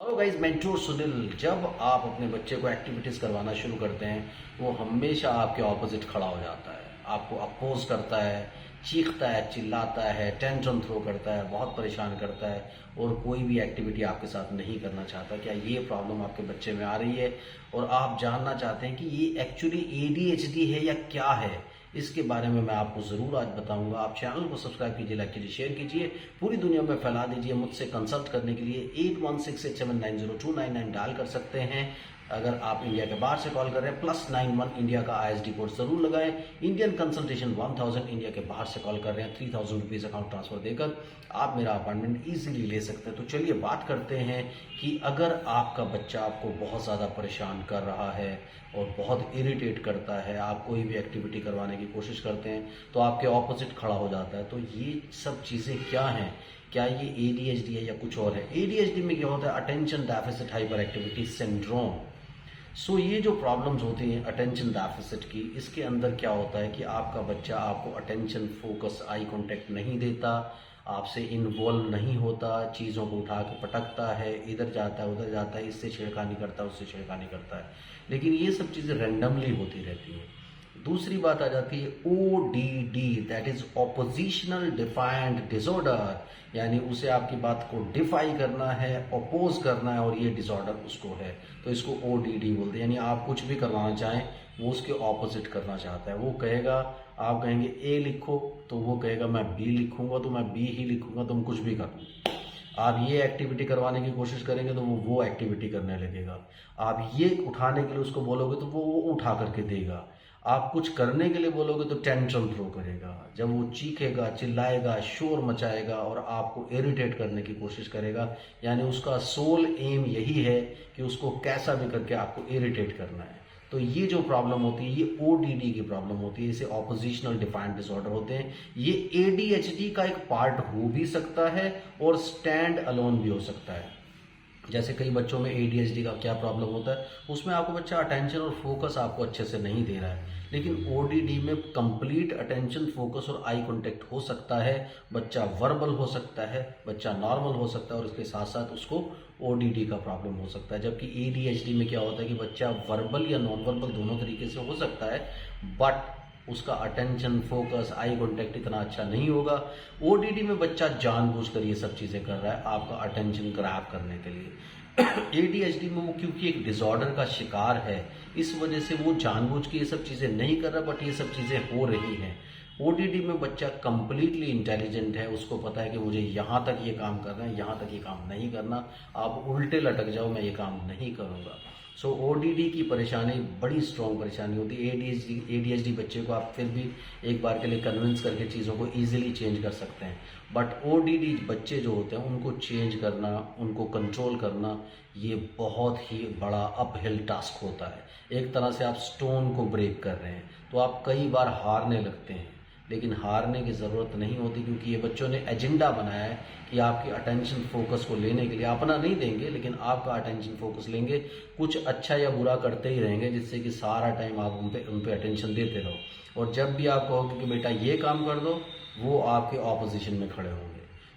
Hello guys, mentor Sunil. जब आप अपने बच्चे को एक्टिविटीज़ करवाना शुरू करते हैं, वो हमेशा आपके ऑपोजिट खड़ा हो जाता है, आपको अपोज करता है, चीखता है, चिल्लाता है, टेंट्रम थ्रो करता है, बहुत परेशान करता है और कोई भी एक्टिविटी आपके साथ नहीं करना चाहता। क्या ये प्रॉब्लम आपके बच्चे में आ रही है और आप जानना चाहते हैं कि ये एक्चुअली एडीएचडी है या क्या है? इसके बारे में मैं आपको ज़रूर आज बताऊंगा। आप चैनल को सब्सक्राइब कीजिए, लाइक कीजिए, शेयर कीजिए, पूरी दुनिया में फैला दीजिए। मुझसे कंसल्ट करने के लिए 8168790299 डायल कर सकते हैं। अगर आप इंडिया के बाहर से कॉल कर रहे हैं +91 इंडिया का आईएसडी कोड जरूर लगाएं। इंडियन कंसल्टेशन 1000, इंडिया के बाहर से कॉल कर रहे हैं 3000 रुपीज़ अकाउंट ट्रांसफर देकर आप मेरा अपॉइंटमेंट इजीली ले सकते हैं। तो चलिए बात करते हैं कि अगर आपका बच्चा आपको बहुत ज़्यादा परेशान कर रहा है और बहुत इरिटेट करता है, आप कोई भी एक्टिविटी करवाने की कोशिश करते हैं तो आपके ऑपोजिट खड़ा हो जाता है, तो ये सब चीज़ें क्या हैं? क्या ये एडीएचडी है या कुछ और है? एडीएचडी में क्या होता है? Attention deficit hyper activity syndrome. ये जो प्रॉब्लम्स होती हैं अटेंशन डेफिसिट की, इसके अंदर क्या होता है कि आपका बच्चा आपको अटेंशन, फोकस, आई कांटेक्ट नहीं देता, आपसे इन्वॉल्व नहीं होता, चीज़ों को उठा के पटकता है, इधर जाता है उधर जाता है, इससे छेड़खानी करता है उससे छेड़खानी करता है, लेकिन ये सब चीज़ें रैंडमली होती रहती हैं। दूसरी बात आ जाती है ODD, that is oppositional defiant disorder, यानी उसे आपकी बात को डिफाई करना है, अपोज करना है और ये डिसऑर्डर उसको है, तो इसको ODD बोलते हैं। यानी आप कुछ भी करवाना चाहें वो उसके ऑपोजिट करना चाहता है। वो कहेगा, आप कहेंगे A लिखो तो वो कहेगा मैं B लिखूंगा, तो मैं B ही लिखूंगा, तुम कुछ भी कर लो। आप ये एक्टिविटी करवाने की कोशिश करेंगे तो वो एक्टिविटी करने लगेगा। आप ये उठाने के लिए उसको बोलोगे तो वो उठा करके देगा। आप कुछ करने के लिए बोलोगे तो टेंट्रम थ्रो करेगा। जब वो चीखेगा, चिल्लाएगा, शोर मचाएगा और आपको इरिटेट करने की कोशिश करेगा, यानी उसका सोल एम यही है कि उसको कैसा भी करके आपको इरिटेट करना है। तो ये जो प्रॉब्लम होती है ये ODD की प्रॉब्लम होती है, इसे ऑपोजिशनल डिफाइंड डिसऑर्डर होते हैं। ये ADHD का एक पार्ट हो भी सकता है और स्टैंड अलोन भी हो सकता है। जैसे कई बच्चों में ADHD का क्या प्रॉब्लम होता है, उसमें आपको बच्चा अटेंशन और फोकस आपको अच्छे से नहीं दे रहा है, लेकिन ODD में कंप्लीट अटेंशन, फोकस और आई कांटेक्ट हो सकता है। बच्चा वर्बल हो सकता है, बच्चा नॉर्मल हो सकता है और इसके साथ साथ उसको ODD का प्रॉब्लम हो सकता है। जबकि ADHD में क्या होता है कि बच्चा वर्बल या नॉन वर्बल दोनों तरीके से हो सकता है, बट उसका अटेंशन, फोकस, आई कांटेक्ट इतना अच्छा नहीं होगा। ODD में बच्चा जानबूझकर ये सब चीजें कर रहा है आपका अटेंशन ग्रैब करने के लिए। ADHD में वो क्योंकि एक डिसऑर्डर का शिकार है, इस वजह से वो जानबूझ के ये सब चीजें नहीं कर रहा, बट ये सब चीजें हो रही हैं। ODD में बच्चा कंप्लीटली इंटेलिजेंट है, उसको पता है कि मुझे यहाँ तक ये काम करना है, यहाँ तक ये काम नहीं करना, आप उल्टे लटक जाओ मैं ये काम नहीं करूँगा। ODD की परेशानी बड़ी स्ट्रॉन्ग परेशानी होती है। ADHD बच्चे को आप फिर भी एक बार के लिए कन्विंस करके चीज़ों को ईजिली चेंज कर सकते हैं, बट ODD बच्चे जो होते हैं उनको चेंज करना, उनको कंट्रोल करना, ये बहुत ही बड़ा अपहिल टास्क होता है। एक तरह से आप स्टोन को ब्रेक कर रहे हैं, तो आप कई बार हारने लगते हैं, लेकिन हारने की ज़रूरत नहीं होती, क्योंकि ये बच्चों ने एजेंडा बनाया है कि आपकी अटेंशन फोकस को लेने के लिए अपना नहीं देंगे, लेकिन आपका अटेंशन फोकस लेंगे, कुछ अच्छा या बुरा करते ही रहेंगे, जिससे कि सारा टाइम आप उन पे अटेंशन देते रहो। और जब भी आप कहोगे कि बेटा ये काम कर दो, वो आपके ऑपोजिशन में खड़े होंगे।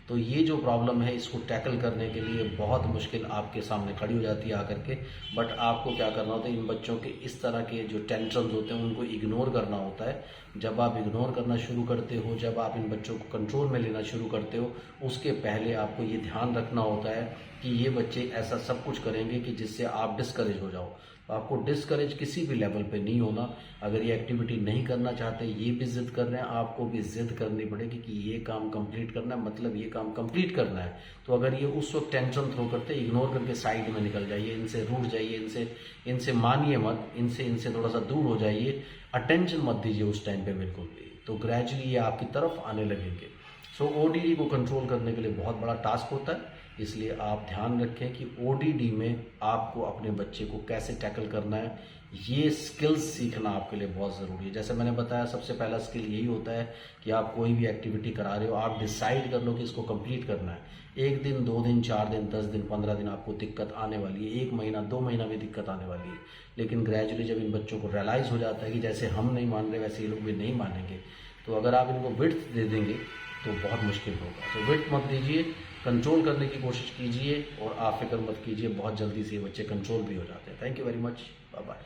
तो ये जो प्रॉब्लम है, इसको टैकल करने के लिए बहुत मुश्किल आपके सामने खड़ी हो जाती है आकर के, बट आपको क्या करना होता है, इन बच्चों के इस तरह के जो टेंट्रम्स होते हैं उनको इग्नोर करना होता है। जब आप इग्नोर करना शुरू करते हो, जब आप इन बच्चों को कंट्रोल में लेना शुरू करते हो, उसके पहले आपको ये ध्यान रखना होता है कि ये बच्चे ऐसा सब कुछ करेंगे कि जिससे आप डिस्करेज हो जाओ। तो आपको डिस्करेज किसी भी लेवल पे नहीं होना। अगर ये एक्टिविटी नहीं करना चाहते, ये भी जिद कर रहे हैं, आपको भी जिद करनी पड़ेगी कि ये काम कंप्लीट करना है, मतलब ये काम कंप्लीट करना है। तो अगर ये उस वक्त टेंशन थ्रो करते, इग्नोर करके साइड में निकल जाइए, इनसे रूठ जाइए, इनसे मानिए मत, इनसे थोड़ा सा दूर हो जाइए, अटेंशन मत दीजिए उस टाइम पे बिल्कुल भी, तो ग्रेजुअली ये आपकी तरफ आने लगेंगे। ODD को कंट्रोल करने के लिए बहुत बड़ा टास्क होता है, इसलिए आप ध्यान रखें कि ODD में आपको अपने बच्चे को कैसे टैकल करना है, ये स्किल्स सीखना आपके लिए बहुत ज़रूरी है। जैसे मैंने बताया, सबसे पहला स्किल यही होता है कि आप कोई भी एक्टिविटी करा रहे हो, आप डिसाइड कर लो कि इसको कंप्लीट करना है। 1 दिन, 2 दिन, 4 दिन, 10 दिन, 15 दिन आपको दिक्कत आने वाली है, 1 महीना, 2 महीना भी दिक्कत आने वाली है, लेकिन ग्रेजुअली जब इन बच्चों को रियलाइज़ हो जाता है कि जैसे हम नहीं मान रहे वैसे ये लोग भी नहीं मानेंगे, तो अगर आप इनको विड्थ दे देंगे तो बहुत मुश्किल होगा। तो विड्थ मत दीजिए, कंट्रोल करने की कोशिश कीजिए और आप फिक्र मत कीजिए, बहुत जल्दी से ये बच्चे कंट्रोल भी हो जाते हैं। Thank you very much, bye bye.